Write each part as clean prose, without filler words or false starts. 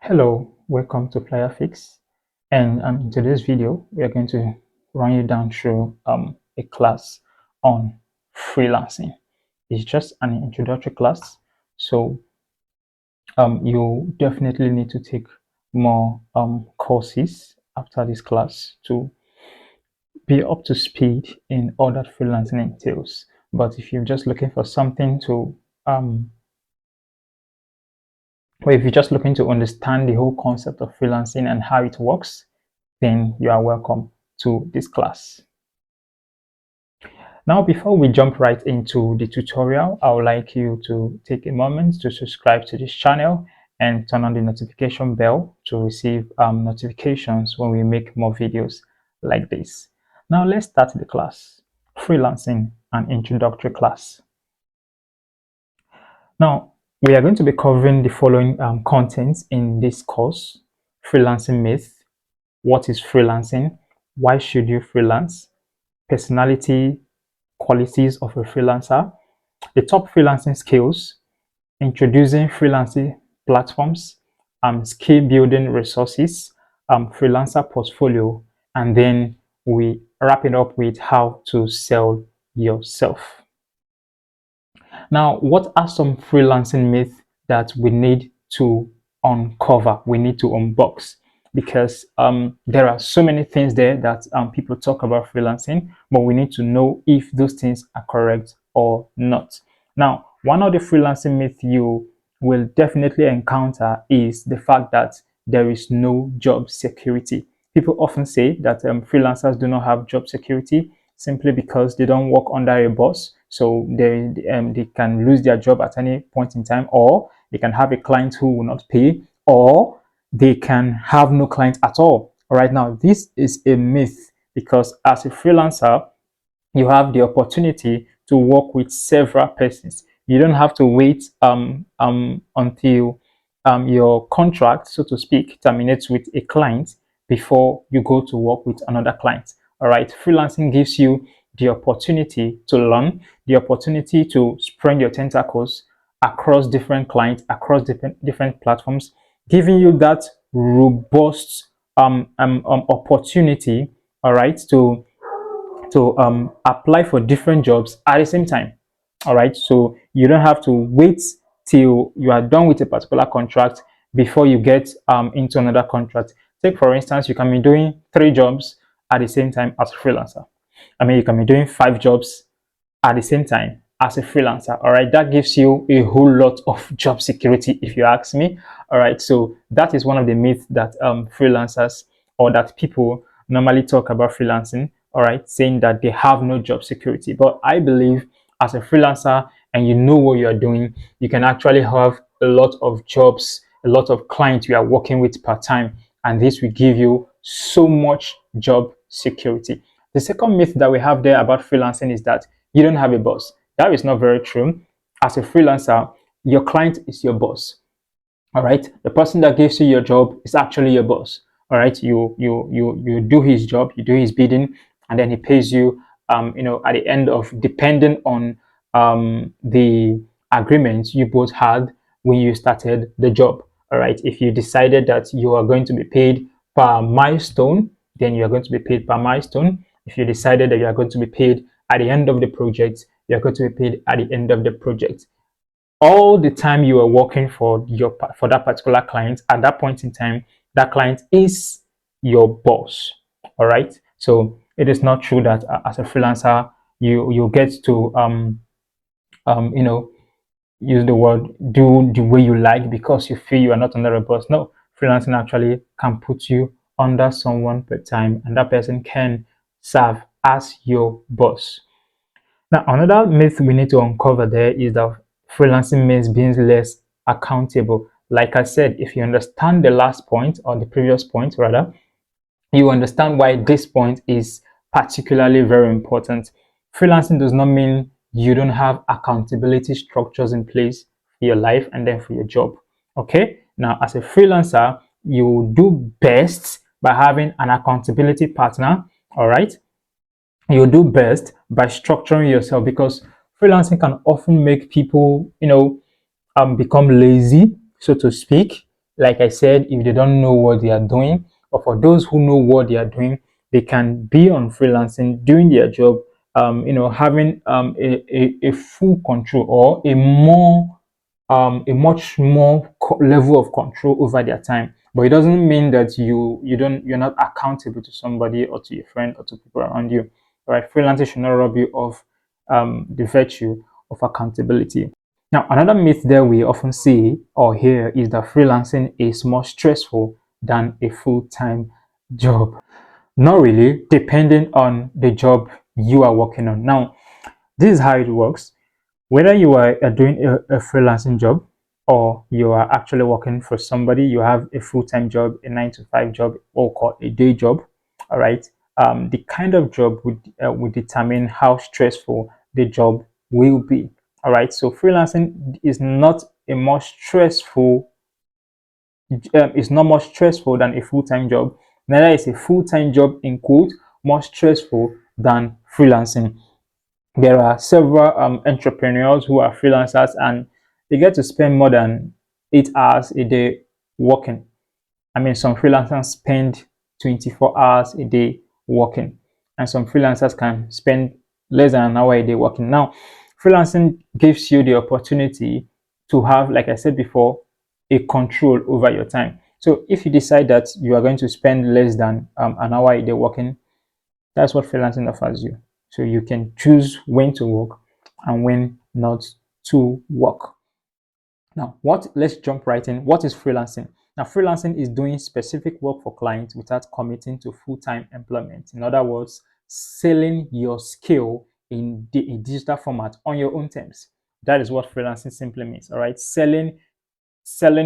Hello, welcome to Flyerphics, and in today's video we are going to run you down through a class on freelancing. It's just an introductory class, so you definitely need to take more courses after this class to be up to speed in all that freelancing entails. But if you're just looking for something to or if you're just looking to understand the whole concept of freelancing and how it works, then you are welcome to this class. Now, before we jump right into the tutorial, I would like you to take a moment to subscribe to this channel and turn on the notification bell to receive notifications when we make more videos like this. Now, let's start the class. Freelancing, an introductory class. Now, we are going to be covering the following contents in this course: freelancing myth, what is freelancing, why should you freelance, personality, qualities of a freelancer, the top freelancing skills, introducing freelancing platforms, skill building resources, freelancer portfolio, and then we wrap it up with how to sell yourself. Now, what are some freelancing myths that we need to uncover? We need to unbox, because there are so many things there that people talk about freelancing, but we need to know if those things are correct or not. Now, one of the freelancing myths you will definitely encounter is the fact that there is no job security. People often say that freelancers do not have job security simply because they don't work under a boss. So they can lose their job at any point in time, or they can have a client who will not pay, or they can have no client at all. All right, now this is a myth, because as a freelancer, you have the opportunity to work with several persons. You don't have to wait until your contract, so to speak, terminates with a client before you go to work with another client. All right, freelancing gives you the opportunity to learn, the opportunity to spread your tentacles across different clients, across different platforms, giving you that robust opportunity, all right, to apply for different jobs at the same time. All right, so you don't have to wait till you are done with a particular contract before you get into another contract. Take, for instance, you can be doing 3 jobs at the same time as a freelancer. I mean, you can be doing 5 jobs at the same time as a freelancer. All right, that gives you a whole lot of job security, if you ask me. All right, so that is one of the myths that freelancers, or that people normally talk about freelancing. All right, saying that they have no job security. But I believe, as a freelancer, and you know what you are doing, you can actually have a lot of jobs, a lot of clients you are working with per time, and this will give you so much job security. The second myth that we have there about freelancing is that you don't have a boss. That is not very true. As a freelancer, your client is your boss. All right, the person that gives you your job is actually your boss. All right, you do his job, you do his bidding, and then he pays you. At the end of, depending on the agreement you both had when you started the job. All right, if you decided that you are going to be paid per milestone, then you are going to be paid per milestone. If you decided that you are going to be paid at the end of the project, you are going to be paid at the end of the project. All the time you are working for that particular client, at that point in time, that client is your boss. All right, so it is not true that as a freelancer you get to you know use the word do the way you like because you feel you are not under a boss. No, freelancing actually can put you under someone per time, and that person can serve as your boss. Now, another myth we need to uncover there is that freelancing means being less accountable. Like I said, if you understand the last point, or the previous point rather, you understand why this point is particularly very important. Freelancing does not mean you don't have accountability structures in place for your life and then for your job. Okay, now as a freelancer, you do best by having an accountability partner. All right, you do best by structuring yourself, because freelancing can often make people become lazy, so to speak. like I said, if they don't know what they are doing, or for those who know what they are doing, they can be on freelancing, doing their job, having a full control, or a much more level of control over their time. But it doesn't mean that you're not accountable to somebody or to your friend or to people around you. Right? Freelancing should not rob you of the virtue of accountability. Now, another myth that we often see or hear is that freelancing is more stressful than a full-time job. Not really, depending on the job you are working on. Now, this is how it works. Whether you are doing a freelancing job, or you are actually working for somebody, you have a full-time job, a 9 to 5 job, or called a day job, all right, the kind of job would determine how stressful the job will be. All right, so freelancing is not a more stressful is not more stressful than a full-time job. Neither is a full-time job, in quote, more stressful than freelancing. There are several entrepreneurs who are freelancers, and they get to spend more than 8 hours a day working. I mean, some freelancers spend 24 hours a day working, and some freelancers can spend less than an hour a day working. Now, freelancing gives you the opportunity to have, like I said before, a control over your time. So if you decide that you are going to spend less than an hour a day working, that's what freelancing offers you. So you can choose when to work and when not to work. Now, let's jump right in. What is freelancing? Now, freelancing is doing specific work for clients without committing to full-time employment. In other words, selling your skill in a digital format on your own terms. That is what freelancing simply means. All right, selling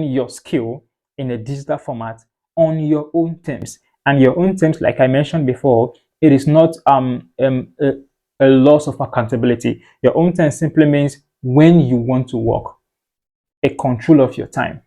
your skill in a digital format on your own terms. And your own terms, like I mentioned before, it is not a loss of accountability. Your own terms simply means when you want to work, a control of your time.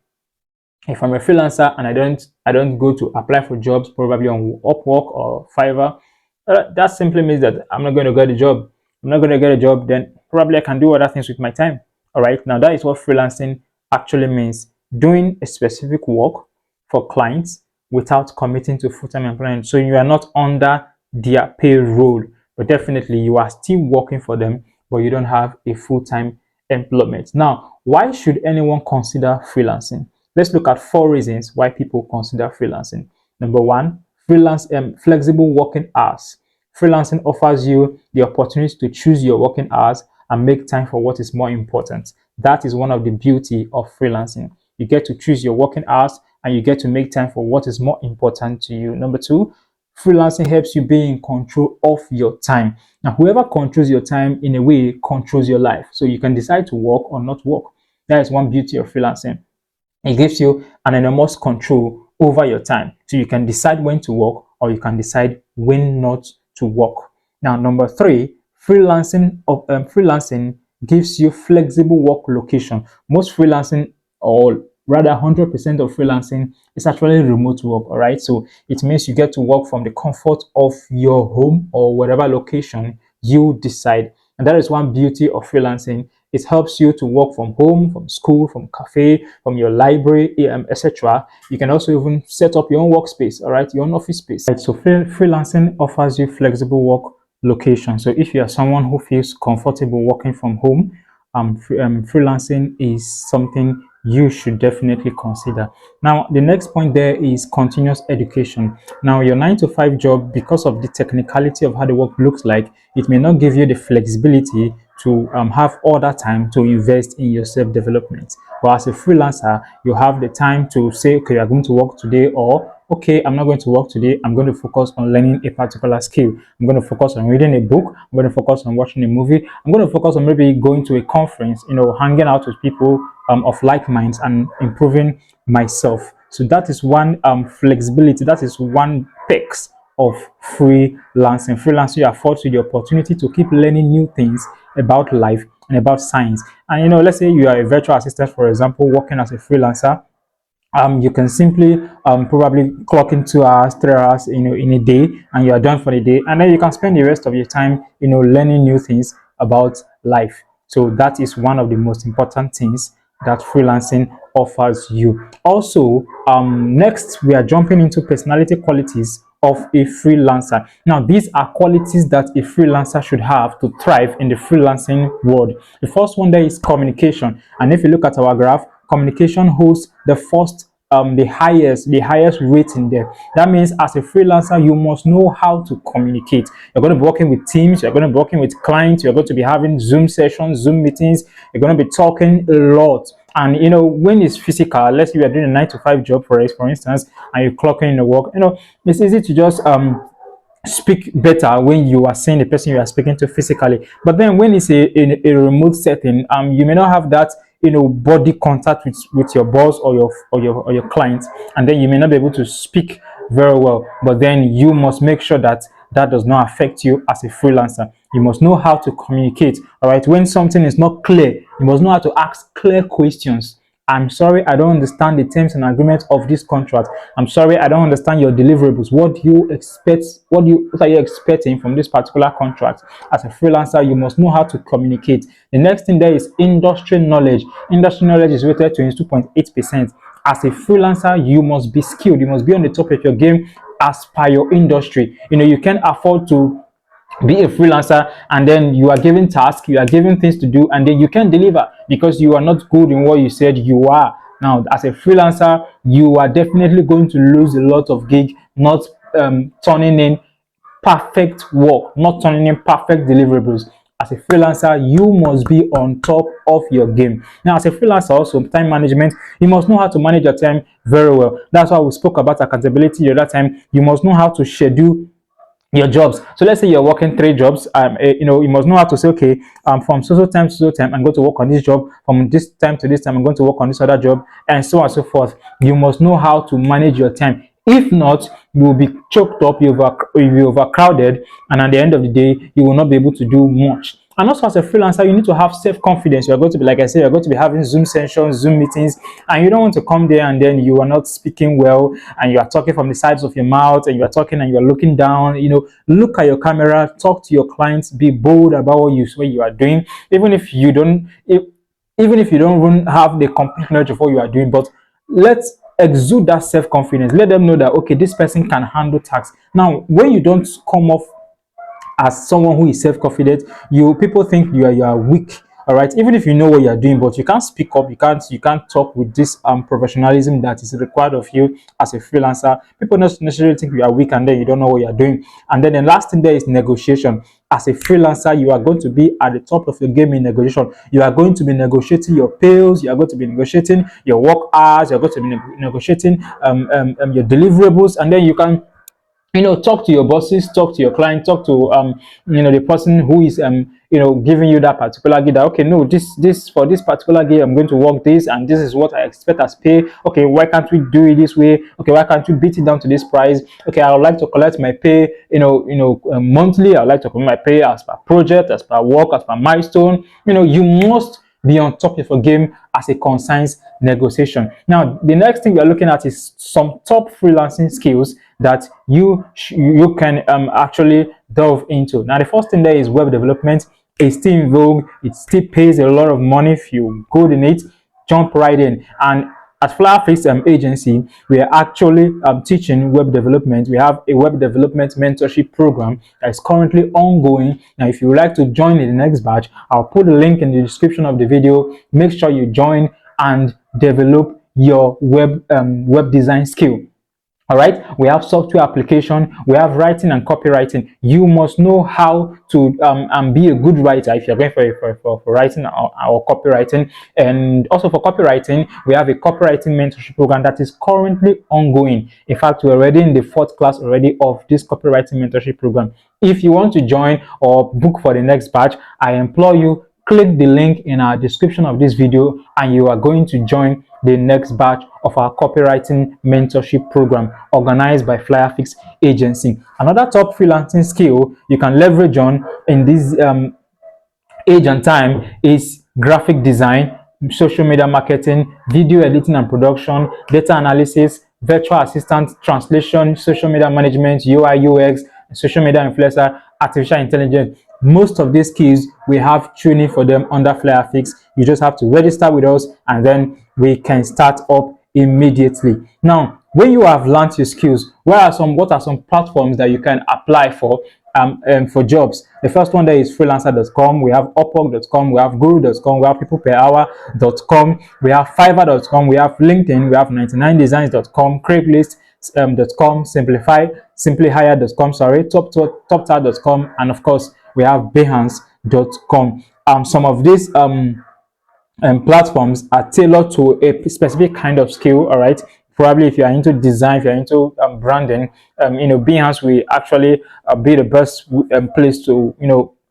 If I'm a freelancer and I don't go to apply for jobs probably on Upwork or Fiverr, that simply means that I'm not going to get a job. I'm not going to get a job, then probably I can do other things with my time. All right. Now that is what freelancing actually means: doing a specific work for clients without committing to full-time employment. So you are not under their payroll, but definitely you are still working for them, but you don't have a full-time employment. Now, why should anyone consider freelancing? Let's look at 4 reasons why people consider freelancing. Number one, flexible working hours. Freelancing offers you the opportunity to choose your working hours and make time for what is more important. That is one of the beauty of freelancing. You get to choose your working hours and you get to make time for what is more important to you. Number two, freelancing helps you be in control of your time. Now, whoever controls your time in a way controls your life. So you can decide to work or not work. That is one beauty of freelancing. It gives you an enormous control over your time. So you can decide when to work or you can decide when not to work. Now, number three, freelancing gives you flexible work location. Most freelancing, or rather 100% of freelancing, is actually remote work. All right. So it means you get to work from the comfort of your home or whatever location you decide. And that is one beauty of freelancing. It helps you to work from home, from school, from cafe, from your library, etc. You can also even set up your own workspace, all right, your own office space. Right, so freelancing offers you flexible work location. So if you are someone who feels comfortable working from home, freelancing is something you should definitely consider. Now, the next point there is continuous education. Now, your 9 to 5 job, because of the technicality of how the work looks like, it may not give you the flexibility to have all that time to invest in your self-development. But as a freelancer, you have the time to say, okay, you're going to work today, or okay, I'm not going to work today. I'm going to focus on learning a particular skill. I'm going to focus on reading a book. I'm going to focus on watching a movie. I'm going to focus on maybe going to a conference, hanging out with people of like minds and improving myself. So that is one flexibility. That is one perks of freelancing. Freelancing affords you the opportunity to keep learning new things about life and about science. And let's say you are a virtual assistant, for example, working as a freelancer. You can simply probably clock in 2 hours, 3 hours, in a day, and you are done for the day. And then you can spend the rest of your time, learning new things about life. So that is one of the most important things that freelancing offers you. Also, next we are jumping into personality qualities of a freelancer. Now, these are qualities that a freelancer should have to thrive in the freelancing world. The first one there is communication, and if you look at our graph, communication holds the highest rating there. That means as a freelancer, you must know how to communicate. You're going to be working with teams, you're going to be working with clients, you're going to be having Zoom sessions, Zoom meetings, you're going to be talking a lot. And when it's physical, let's say you're doing a 9 to 5 job for instance, and you're clocking in the work, it's easy to just speak better when you are seeing the person you are speaking to physically. But then when it's a remote setting, you may not have that body contact with your boss or your client, and then you may not be able to speak very well. But then you must make sure that that does not affect you as a freelancer. You must know how to communicate. All right, when something is not clear, you must know how to ask clear questions. I'm sorry, I don't understand the terms and agreements of this contract. I'm sorry, I don't understand your deliverables. What do you expect? What are you expecting from this particular contract? As a freelancer, you must know how to communicate. The next thing there is industry knowledge. Industry knowledge is rated to 2.8%. As a freelancer, you must be skilled. You must be on the top of your game as per your industry. You can't afford to be a freelancer and then you are given tasks, you are given things to do, and then you can't deliver because you are not good in what you said you are. Now, as a freelancer, you are definitely going to lose a lot of gig, not turning in perfect work, not turning in perfect deliverables. As a freelancer, you must be on top of your game. Now, as a freelancer, also time management, you must know how to manage your time very well. That's why we spoke about accountability the other time. You must know how to schedule your jobs. So let's say you're working 3 jobs. You must know how to say, okay, from so time to so time, I'm going to work on this job. From this time to this time, I'm going to work on this other job, and so on and so forth. You must know how to manage your time. If not, you will be choked up, you'll be overcrowded, and at the end of the day, you will not be able to do much. And also, as a freelancer, you need to have self-confidence. You're going to be, like I said, you're going to be having Zoom sessions, Zoom meetings, and you don't want to come there and then you are not speaking well, and you are talking from the sides of your mouth, and you are talking and you are looking down. Look at your camera, talk to your clients, be bold about what you are doing, even if you don't, even if you don't even have the complete knowledge of what you are doing. But let's exude that self-confidence. Let them know that, okay, this person can handle tasks. Now, when you don't come off as someone who is self-confident, people think you are weak. All right, even if you know what you are doing, but you can't speak up, you can't talk with this professionalism that is required of you as a freelancer. People not necessarily think you are weak and then you don't know what you are doing. And then the last thing there is negotiation. As a freelancer, you are going to be at the top of your game in negotiation. You are going to be negotiating your payroll, you are going to be negotiating your work hours, you are going to be negotiating your deliverables, and then you can talk to your bosses, talk to your client, talk to the person who is giving you that particular gig. That, okay, no, this for this particular gig, I'm going to work this, and this is what I expect as pay. Okay, why can't we do it this way? Okay, why can't we beat it down to this price? Okay, I would like to collect my pay monthly. I would like to collect my pay as per project, as per work, as per milestone. You must be on top of your game as it concerns negotiation. Now, the next thing we are looking at is some top freelancing skills that you can actually delve into. Now, the first thing there is web development. It's still in vogue. It still pays a lot of money. If you good in it, jump right in. And at Flyerphics agency, we are actually teaching web development. We have a web development mentorship program that is currently ongoing. Now, if you would like to join in the next batch, I'll put a link in the description of the video. Make sure you join and develop your web design skill. All right, we have software application, we have writing and copywriting. You must know how to be a good writer if you're going for writing or copywriting. And also for copywriting, we have a copywriting mentorship program that is currently ongoing. In fact, we're already in the 4th class already of this copywriting mentorship program. If you want to join or book for the next batch, I implore you, click the link in our description of this video and you are going to join the next batch of our copywriting mentorship program organized by Flyerphics agency. Another top freelancing skill you can leverage on in this age and time is graphic design, social media marketing, video editing and production, data analysis, virtual assistant, translation, social media management, UI UX, social media influencer, artificial intelligence. most of these skills we have training for them under Flyerphics. You just have to register with us, and then we can start up immediately. Now, when you have learned your skills, what are some platforms that you can apply for jobs? The first one there is freelancer.com. We have upwork.com. We have guru.com. We have peopleperhour.com. We have fiverr.com. We have LinkedIn. We have 99designs.com, craigslist.com, simplyhire.com, toptar.com, and of course we have behance.com. Some of these platforms are tailored to a specific kind of skill. All right, probably if you are into design, if you're into branding, Behance will actually be the best place to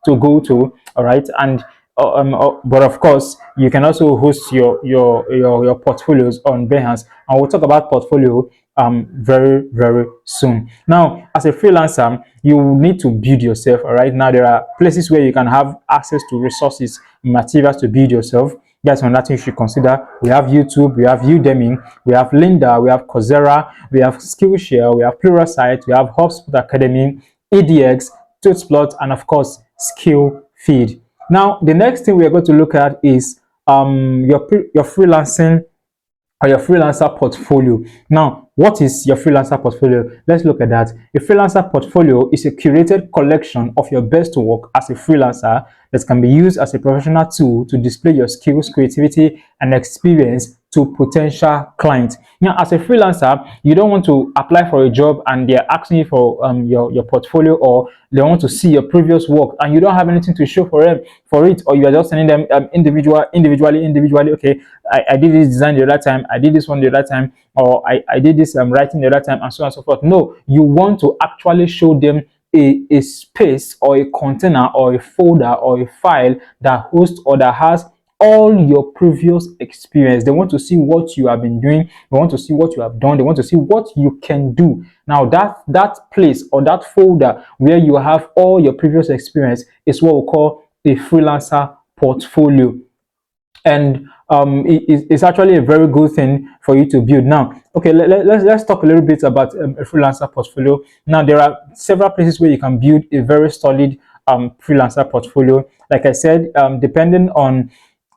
go to. All right, and but of course you can also host your portfolios on Behance, and we'll talk about portfolio very soon. Now, as a freelancer, you need to build yourself. All right, now there are places where you can have access to resources, materials to build yourself. That's another thing you should consider. We have YouTube, we have Udemy, we have Lynda, we have Coursera, we have Skillshare, we have Pluralsight, we have HubSpot Academy, EDX, TubeSplot, and of course SkillFeed. Now, the next thing we are going to look at is your freelancing or your freelancer portfolio. Now, what is your freelancer portfolio? Let's look at that. A freelancer portfolio is a curated collection of your best work as a freelancer that can be used as a professional tool to display your skills, creativity, and experience to potential clients. Now, as a freelancer, you don't want to apply for a job and they're asking you for your portfolio, or they want to see your previous work and you don't have anything to show for it, or you are just sending them individually. Okay, I did this design the other time, I did this one the other time, or I did this writing the other time, and so on and so forth. No, you want to actually show them a space or a container or a folder or a file that hosts or that has all your previous experience. They want to see what you have been doing, they want to see what you have done, they want to see what you can do. Now that place or that folder where you have all your previous experience is what we call a freelancer portfolio. And it's actually a very good thing for you to build. Now, okay, let's talk a little bit about a freelancer portfolio. Now, there are several places where you can build a very solid freelancer portfolio. Like I said, depending on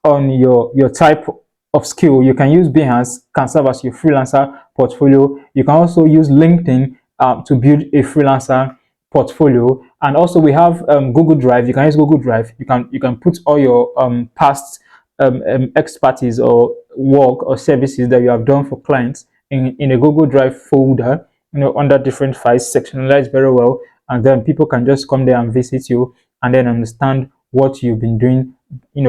your type of skill, you can use Behance, can serve as your freelancer portfolio. You can also use LinkedIn to build a freelancer portfolio. And also we have Google Drive. You can use Google Drive. You can put all your past expertise or work or services that you have done for clients in a Google Drive folder, under different files, sectionalized very well, and then people can just come there and visit you and then understand what you've been doing,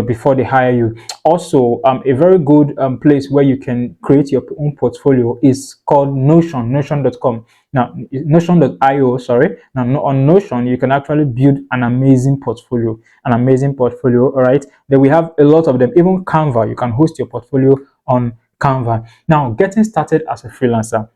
before they hire you. Also, a very good place where you can create your own portfolio is called notion.com. Now, notion.io, sorry. Now, on Notion, you can actually build an amazing portfolio. All right. Then we have a lot of them. Even Canva, you can host your portfolio on Canva. Now, getting started as a freelancer,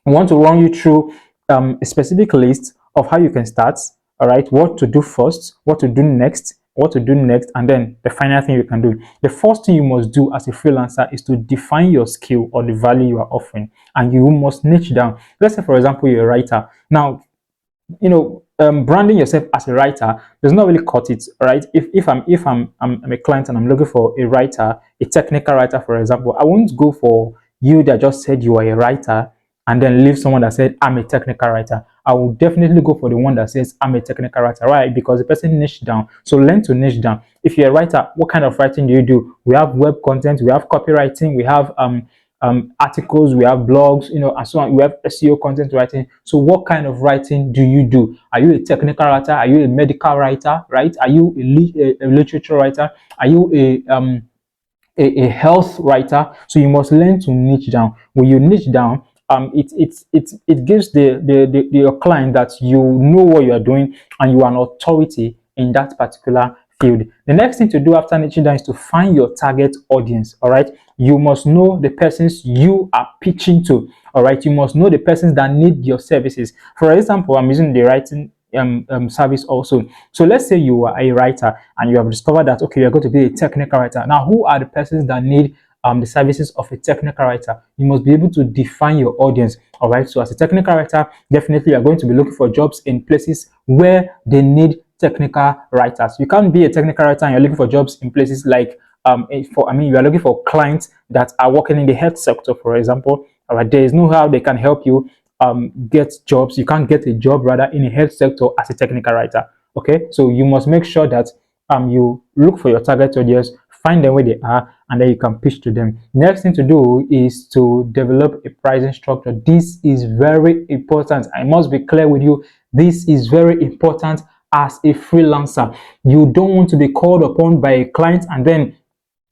I want to run you through a specific list of how you can start. All right, what to do first, what to do next, and then the final thing you can do. The first thing you must do as a freelancer is to define your skill or the value you are offering, and you must niche down. Let's say, for example, you're a writer. Now, branding yourself as a writer does not really cut it, right? If I'm a client and I'm looking for a writer, a technical writer, for example, I won't go for you that just said you are a writer and then leave someone that said I'm a technical writer. I will definitely go for the one that says I'm a technical writer, right? Because the person niche down. So learn to niche down. If you're a writer, what kind of writing do you do? We have web content, we have copywriting, we have articles, we have blogs, and so on. We have SEO content writing. So what kind of writing do you do? Are you a technical writer? Are you a medical writer, right? Are you a literature writer? Are you a health writer? So you must learn to niche down. When you niche down, it gives your client that you know what you are doing and you are an authority in that particular field. The next thing to do after niching down is to find your target audience. All right, you must know the persons you are pitching to. All right, you must know the persons that need your services. For example, I'm using the writing service also. So let's say you are a writer and you have discovered that, okay, you're going to be a technical writer. Now, who are the persons that need the services of a technical writer? You must be able to define your audience. All right, so as a technical writer, definitely you're going to be looking for jobs in places where they need technical writers. You can't be a technical writer and you're looking for jobs in places like you are looking for clients that are working in the health sector, for example. All right, there is no how they can help you get jobs. You can't get a job rather in the health sector as a technical writer. Okay, so you must make sure that you look for your target audience, find them where they are, and then you can pitch to them. Next thing to do is to develop a pricing structure. This is very important. I must be clear with you. This is very important as a freelancer. You don't want to be called upon by a client and then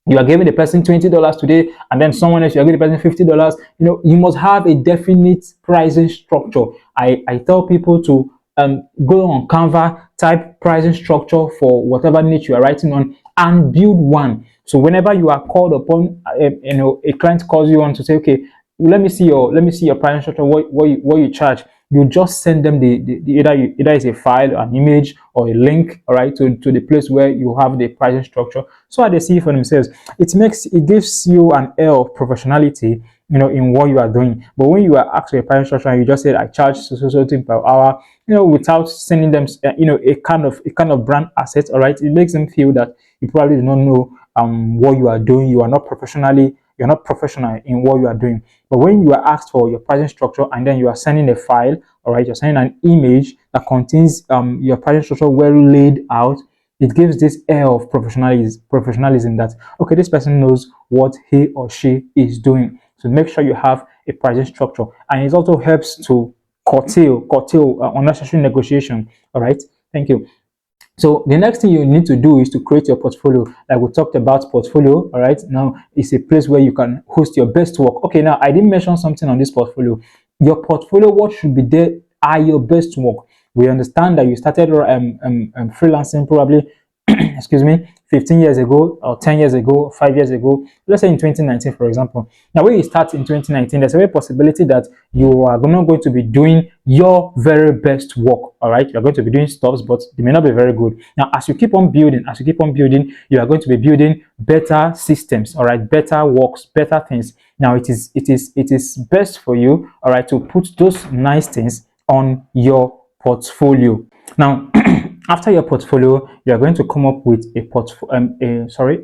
you are giving the person $20 today and then someone else you are giving the person $50. You must have a definite pricing structure. I tell people to go on Canva, type pricing structure for whatever niche you are writing on, and build one. So whenever you are called upon, a client calls you on to say, okay, let me see your pricing structure, what you charge. You just send them the either it's a file, an image, or a link, all right, to the place where you have the pricing structure, so that they see it for themselves. It gives you an air of professionality, in what you are doing. But when you are asked for a pricing structure and you just say I charge so thing per hour, without sending them, a kind of brand asset, all right, it makes them feel that you probably do not know what you are doing. You're not professional in what you are doing. But when you are asked for your pricing structure and then you are sending a file, all right, you're sending an image that contains your pricing structure well laid out, it gives this air of professionalism that, okay, this person knows what he or she is doing. So make sure you have a pricing structure, and it also helps to curtail unnecessary negotiation. All right, thank you. So the next thing you need to do is to create your portfolio. Like we talked about portfolio, all right? Now it's a place where you can host your best work. Okay, now I didn't mention something on this portfolio. Your portfolio, what should be there are your best work. We understand that you started freelancing probably, excuse me, 15 years ago or 10 years ago, 5 years ago, let's say in 2019, for example. Now, when you start in 2019, there's a possibility that you are not going to be doing your very best work, all right? You're going to be doing stuff, but they may not be very good. Now, as you keep on building, you are going to be building better systems, all right? Better works, better things. Now, it is best for you, all right, to put those nice things on your portfolio. Now, after your portfolio, you are going to come up with a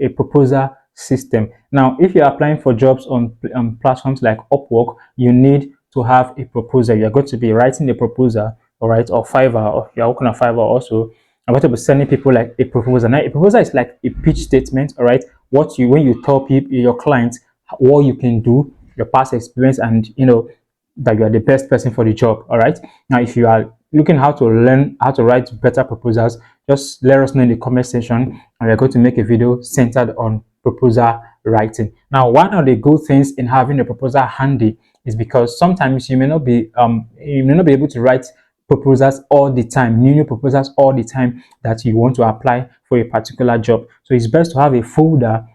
proposal system. Now, if you're applying for jobs on platforms like Upwork, you need to have a proposal. You're going to be writing a proposal, all right, or Fiverr, or you're working on Fiverr also. I'm going to be sending people like a proposal. Now, a proposal is like a pitch statement, all right. When you tell people, your clients, what you can do, your past experience, and that you are the best person for the job. All right. Now, if you are looking how to learn how to write better proposals, just let us know in the comment section, and we're going to make a video centered on proposal writing. Now, one of the good things in having a proposal handy is because sometimes you may not be able to write proposals all the time, new proposals all the time that you want to apply for a particular job. So it's best to have a folder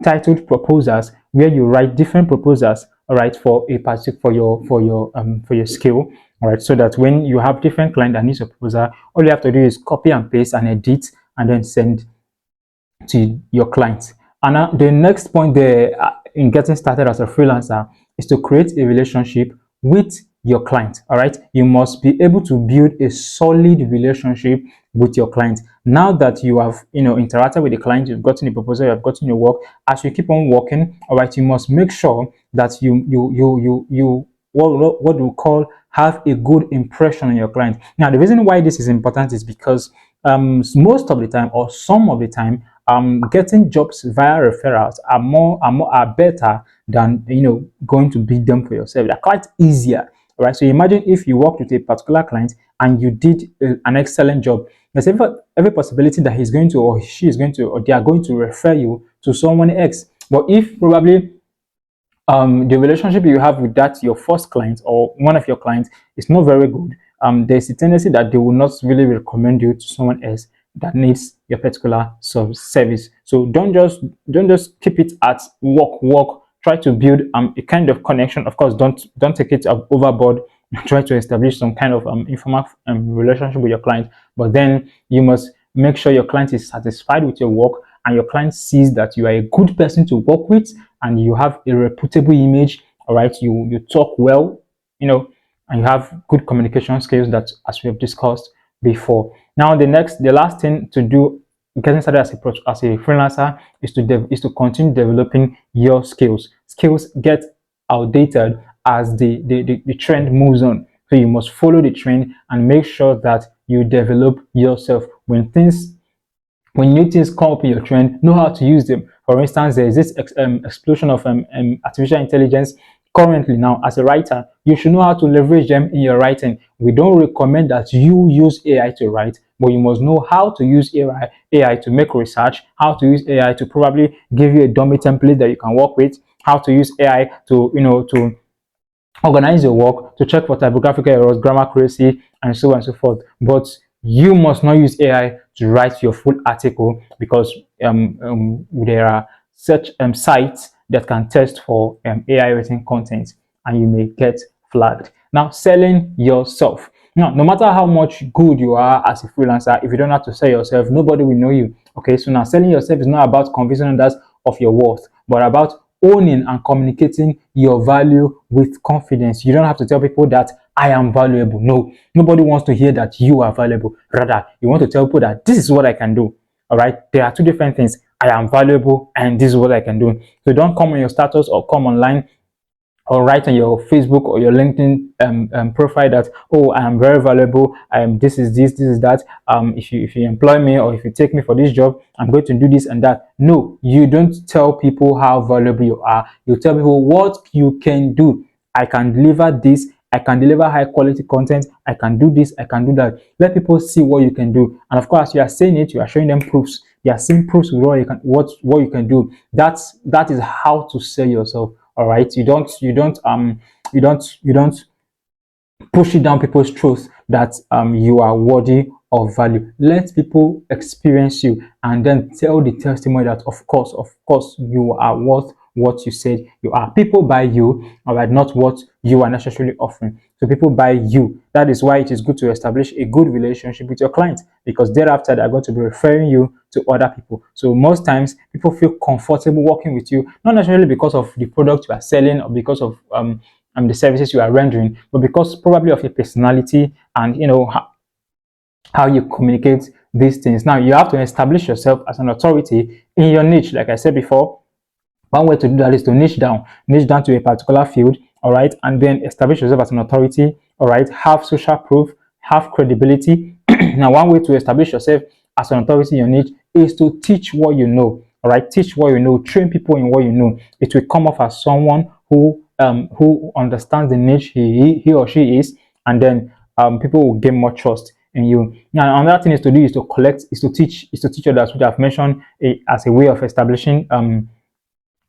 titled proposals where you write different proposals, all right, for a particular for your skill, all right, so that when you have different client that needs a proposal, all you have to do is copy and paste and edit and then send to your clients. And the next point there in getting started as a freelancer is to create a relationship with your client. All right, you must be able to build a solid relationship with your client. Now that you have interacted with the client, you've gotten the proposal, you have gotten your work. As you keep on working, all right, you must make sure that you what we call have a good impression on your client. Now, the reason why this is important is because most of the time, or some of the time, getting jobs via referrals are better than going to bid them for yourself. They're quite easier. Right, so imagine if you worked with a particular client and you did an excellent job. There's every possibility that he's going to, or she is going to, or they are going to refer you to someone else. But if probably the relationship you have with that your first client or one of your clients is not very good, there's a tendency that they will not really recommend you to someone else that needs your particular service. So don't just keep it at work. Try to build a kind of connection. Of course, don't take it overboard. Try to establish some kind of informal relationship with your client, but then you must make sure your client is satisfied with your work and your client sees that you are a good person to work with and you have a reputable image. All right, you talk well, and you have good communication skills, that as we have discussed before. Now, the last thing to do getting started as a freelancer is to continue developing your skills. Skills get outdated as the trend moves on. So you must follow the trend and make sure that you develop yourself. When new things come up in your trend, know how to use them. For instance, there is this explosion of artificial intelligence currently now. As a writer, you should know how to leverage them in your writing. We don't recommend that you use AI to write, but you must know how to use AI to make research, how to use AI to probably give you a dummy template that you can work with, how to use AI to, to organize your work, to check for typographical errors, grammar accuracy, and so on and so forth. But you must not use AI to write your full article, because there are such sites that can test for AI written content, and you may get flagged. Now, selling yourself. Now, no matter how much good you are as a freelancer, if you don't have to sell yourself, nobody will know you. Okay, so now selling yourself is not about convincing others of your worth, but about owning and communicating your value with confidence. You don't have to tell people that I am valuable. No, nobody wants to hear that you are valuable. Rather, you want to tell people that this is what I can do. All right, there are two different things. I am valuable and this is what I can do. So don't come on your status or come online or write on your Facebook or your LinkedIn profile that, oh, I am very valuable. This is this, this is that. If you employ me or if you take me for this job, I'm going to do this and that. No, you don't tell people how valuable you are. You tell people what you can do. I can deliver this. I can deliver high quality content. I can do this. I can do that. Let people see what you can do. And of course, you are saying it. You are showing them proofs. You are seeing proofs of what you can do. That is how to sell yourself. All right, you don't push it down people's throats that you are worthy of value. Let people experience you and then tell the testimony that of course you are worth what you said you are. People buy you, all right, not what you are necessarily offering. So people buy you. That is why it is good to establish a good relationship with your clients, because thereafter they are going to be referring you to other people. So most times people feel comfortable working with you, not necessarily because of the product you are selling or because of the services you are rendering, but because probably of your personality and how you communicate these things. Now you have to establish yourself as an authority in your niche. Like I said before, one way to do that is to niche down to a particular field, all right, and then establish yourself as an authority, all right, have social proof, have credibility. Now, one way to establish yourself as an authority in your niche is to teach what you know, all right, teach what you know, train people in what you know. It will come off as someone who understands the niche he or she is, and then people will gain more trust in you. Now, another thing is to do is to teach others, which I've mentioned as a way of establishing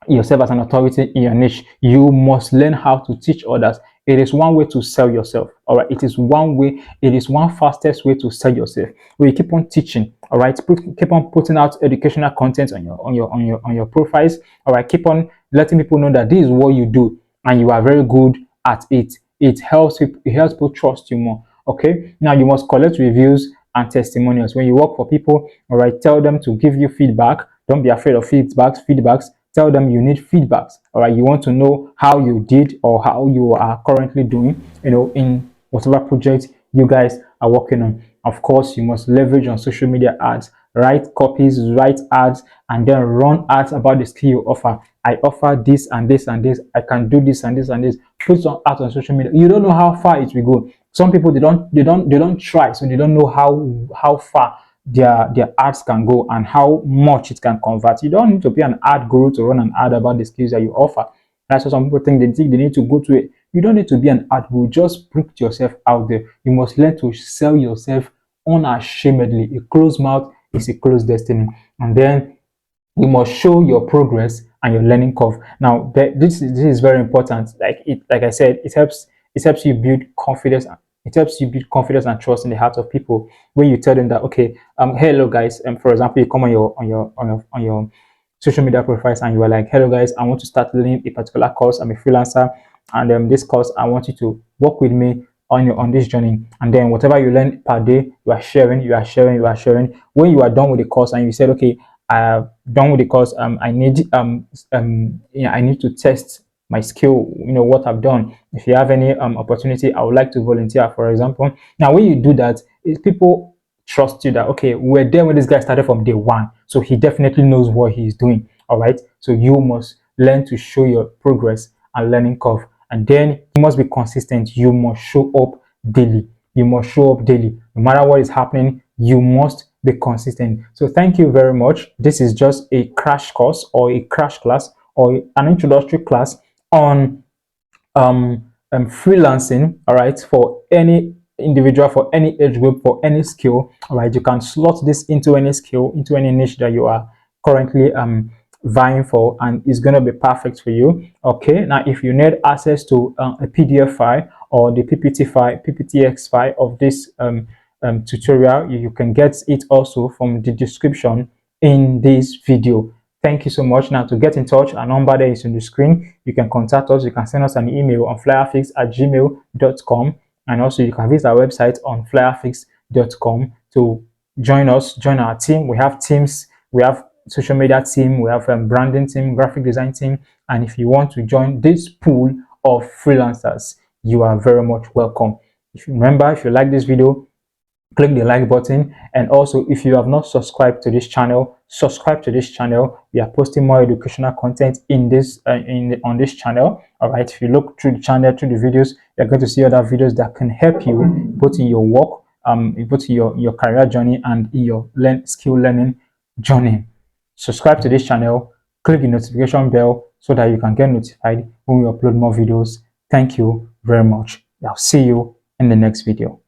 yourself as an authority in your niche. You must learn how to teach others. It is one way to sell yourself. All right, it is one fastest way to sell yourself. Where you keep on teaching. All right, keep on putting out educational content on your profiles. All right, keep on letting people know that this is what you do and you are very good at it. It helps people trust you more. Okay, now you must collect reviews and testimonials. When you work for people, all right, tell them to give you feedback. Don't be afraid of feedbacks. Tell them you need feedbacks. All right, you want to know how you did or how you are currently doing, in whatever project you guys are working on. Of course, you must leverage on social media ads, write copies, write ads, and then run ads about the skill you offer. I offer this and this and this. I can do this and this and this. Put some ads on social media. You don't know how far it will go. Some people they don't try, so they don't know how far their ads can go and how much it can convert. You don't need to be an ad guru to run an ad about the skills that you offer. That's what some people think they need to go to it. You don't need to be an ad guru. Just put yourself out there. You must learn to sell yourself unashamedly. A closed mouth is a closed destiny. And then you must show your progress and your learning curve. Now, this is very important. Like I said, it helps you build confidence. It helps you build confidence and trust in the hearts of people when you tell them that, okay, hello guys, for example, you come on your social media profiles and you are like, hello guys, I want to start learning a particular course. I'm a freelancer, and this course I want you to work with me on this journey. And then whatever you learn per day, you are sharing, you are sharing, you are sharing. When you are done with the course and you said, okay, I have done with the course, I need to test my skill, what I've done. If you have any opportunity, I would like to volunteer, for example. Now when you do that, people trust you that, okay, we're there when this guy started from day one, so he definitely knows what he's doing. All right, so you must learn to show your progress and learning curve, and then you must be consistent. You must show up daily. You must show up daily, no matter what is happening. You must be consistent. So thank you very much. This is just a crash course or a crash class or an introductory class on freelancing, all right, for any individual, for any age group, for any skill. All right, you can slot this into any skill, into any niche that you are currently vying for, and it's going to be perfect for you. Okay, now if you need access to a PDF file or the PPT file, PPTX file of this tutorial, you can get it also from the description in this video. Thank you so much. Now, to get in touch, our number there is on the screen. You can contact us. You can send us an email on flyerphics@gmail.com. And also, you can visit our website on flyerphics.com to join us, join our team. We have teams, we have social media team, we have branding team, graphic design team. And if you want to join this pool of freelancers, you are very much welcome. If you remember, if you like this video, click the like button, and also if you have not subscribed to this channel, subscribe to this channel. We are posting more educational content in this on this channel. All right, if you look through the channel, through the videos, you're going to see other videos that can help you both in your work, both in your career journey and in your skill learning journey. Subscribe to this channel, click the notification bell so that you can get notified when we upload more videos. Thank you very much. I'll see you in the next video.